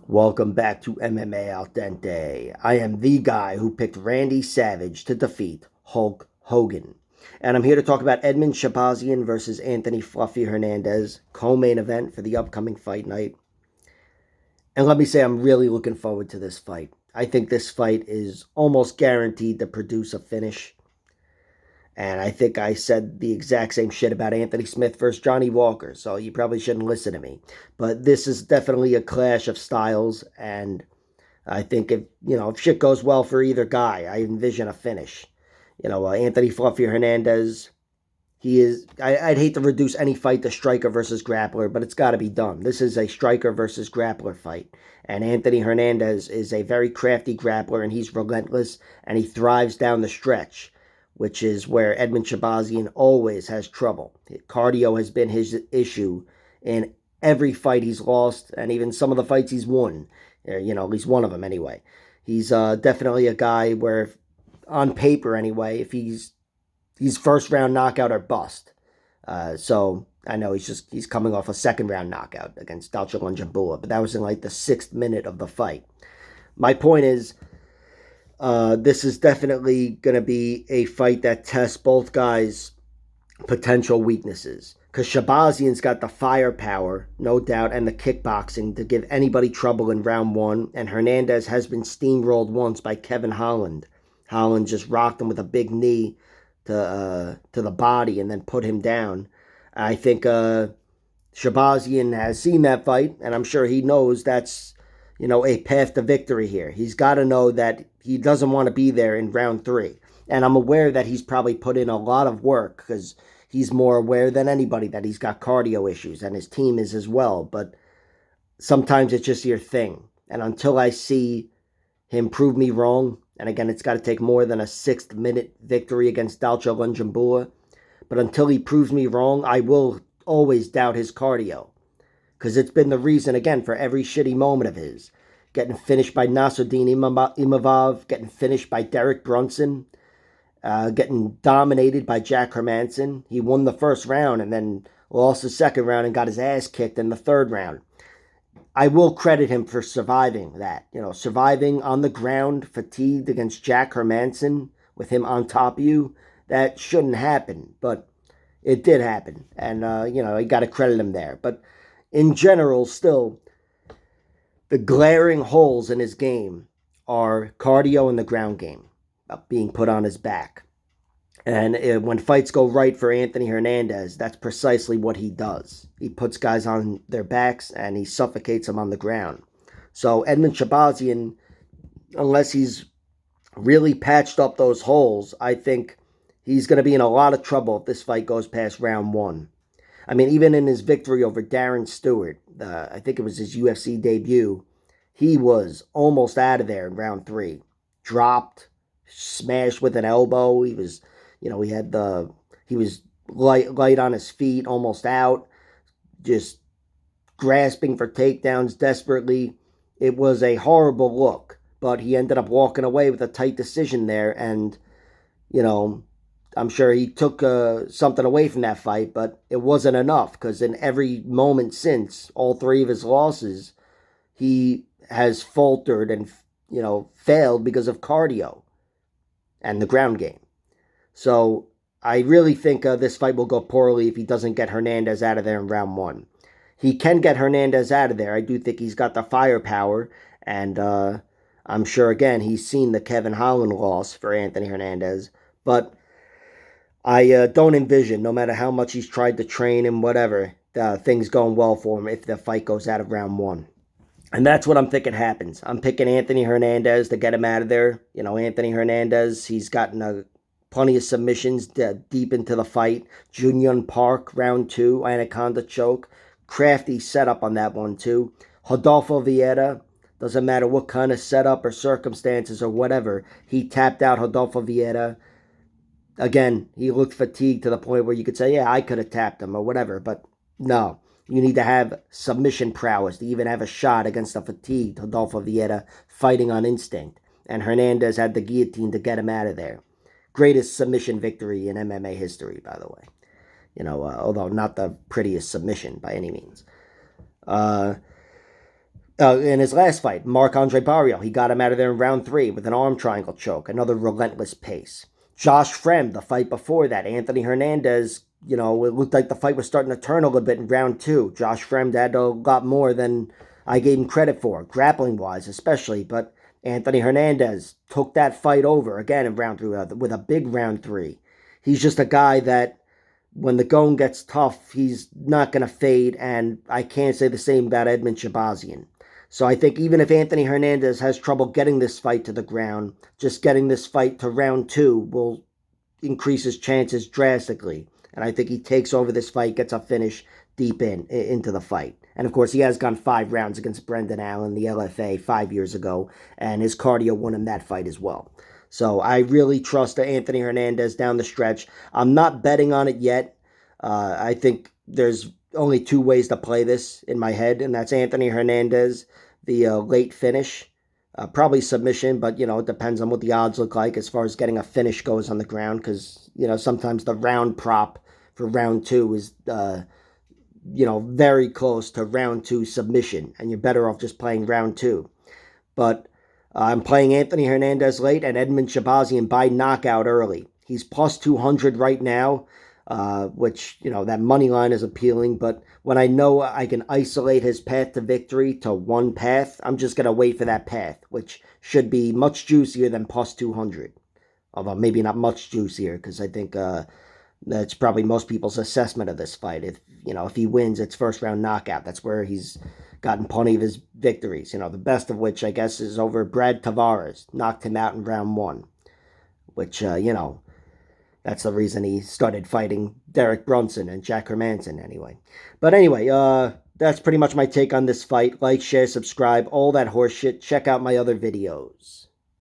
Welcome back to MMA Al Dente. I am the guy who picked Randy Savage to defeat Hulk Hogan. And I'm here to talk about Edmen Shahbazyan versus Anthony Fluffy Hernandez, co-main event for the upcoming fight night. And let me say, I'm really looking forward to this fight. I think this fight is almost guaranteed to produce a finish. And I think I said the exact same shit about Anthony Smith versus Johnny Walker, so you probably shouldn't listen to me. But this is definitely a clash of styles, and I think if shit goes well for either guy, I envision a finish. Anthony Fluffy Hernandez, I'd hate to reduce any fight to striker versus grappler, but it's got to be done. This is a striker versus grappler fight. And Anthony Hernandez is a very crafty grappler, and he's relentless, and he thrives down the stretch, which is where Edmen Shahbazyan always has trouble. Cardio has been his issue in every fight he's lost, and even some of the fights he's won. At least one of them anyway. He's definitely a guy where, on paper anyway, if he's first round knockout or bust. So I know he's coming off a second round knockout against Dalcha Lunjambua, but that was in like the 6th minute of the fight. My point is, this is definitely going to be a fight that tests both guys' potential weaknesses. Because Shahbazyan's got the firepower, no doubt, and the kickboxing to give anybody trouble in round one. And Hernandez has been steamrolled once by Kevin Holland. Holland just rocked him with a big knee to the body and then put him down. I think Shahbazyan has seen that fight, and I'm sure he knows that's a path to victory here. He's got to know that he doesn't want to be there in round 3. And I'm aware that he's probably put in a lot of work because he's more aware than anybody that he's got cardio issues, and his team is as well. But sometimes it's just your thing. And until I see him prove me wrong, and again, it's got to take more than a 6th minute victory against Dalcha Lunjambua, but until he proves me wrong, I will always doubt his cardio. Because it's been the reason, again, for every shitty moment of his. Getting finished by Nasruddin Imavov, getting finished by Derek Brunson, getting dominated by Jack Hermanson. He won the first round and then lost the second round and got his ass kicked in the third round. I will credit him for surviving that. Surviving on the ground, fatigued against Jack Hermanson with him on top of you. That shouldn't happen, but it did happen. And, you got to credit him there. But in general, still, the glaring holes in his game are cardio and the ground game, being put on his back. And when fights go right for Anthony Hernandez, that's precisely what he does. He puts guys on their backs and he suffocates them on the ground. So Edmen Shahbazyan, unless he's really patched up those holes, I think he's going to be in a lot of trouble if this fight goes past round 1. I mean, even in his victory over Darren Stewart, I think it was his UFC debut, he was almost out of there in round 3. Dropped, smashed with an elbow. He was, he was light on his feet, almost out, just grasping for takedowns desperately. It was a horrible look, but he ended up walking away with a tight decision there, and, I'm sure he took something away from that fight, but it wasn't enough because in every moment since all 3 of his losses, he has faltered and, failed because of cardio and the ground game. So I really think this fight will go poorly if he doesn't get Hernandez out of there in round 1. He can get Hernandez out of there. I do think he's got the firepower, and I'm sure, again, he's seen the Kevin Holland loss for Anthony Hernandez, but I don't envision, no matter how much he's tried to train and whatever, things going well for him if the fight goes out of round 1. And that's what I'm thinking happens. I'm picking Anthony Hernandez to get him out of there. Anthony Hernandez, he's gotten plenty of submissions deep into the fight. Junyun Park, round 2, Anaconda choke. Crafty setup on that one, too. Rodolfo Vieira, doesn't matter what kind of setup or circumstances or whatever, he tapped out Rodolfo Vieira. Again, he looked fatigued to the point where you could say, yeah, I could have tapped him or whatever, but no. You need to have submission prowess to even have a shot against a fatigued Rodolfo Vieira fighting on instinct. And Hernandez had the guillotine to get him out of there. Greatest submission victory in MMA history, by the way. Although not the prettiest submission by any means. In his last fight, Marc-Andre Barrio, he got him out of there in round 3 with an arm triangle choke, another relentless pace. Josh Fremd, the fight before that, Anthony Hernandez, it looked like the fight was starting to turn a little bit in round 2. Josh Fremd had a lot more than I gave him credit for, grappling-wise especially, but Anthony Hernandez took that fight over again in round 3 with a big round 3. He's just a guy that when the going gets tough, he's not going to fade, and I can't say the same about Edmen Shahbazyan. So I think even if Anthony Hernandez has trouble getting this fight to the ground, just getting this fight to round 2 will increase his chances drastically. And I think he takes over this fight, gets a finish deep into the fight. And of course, he has gone 5 rounds against Brendan Allen, the LFA, 5 years ago, and his cardio won him that fight as well. So I really trust Anthony Hernandez down the stretch. I'm not betting on it yet. I think there's only 2 ways to play this in my head, and that's Anthony Hernandez, the late finish. Probably submission, but, it depends on what the odds look like as far as getting a finish goes on the ground, because, sometimes the round prop for round 2 is, very close to round 2 submission, and you're better off just playing round 2. But I'm playing Anthony Hernandez late and Edmen Shahbazyan by knockout early. He's plus 200 right now, which, that money line is appealing. But when I know I can isolate his path to victory to one path, I'm just going to wait for that path, which should be much juicier than plus 200. Although maybe not much juicier, because I think that's probably most people's assessment of this fight. If he wins, it's first round knockout. That's where he's gotten plenty of his victories. The best of which, I guess, is over Brad Tavares. Knocked him out in round 1. Which, that's the reason he started fighting Derek Brunson and Jack Hermanson anyway. But anyway, that's pretty much my take on this fight. Like, share, subscribe, all that horse shit. Check out my other videos.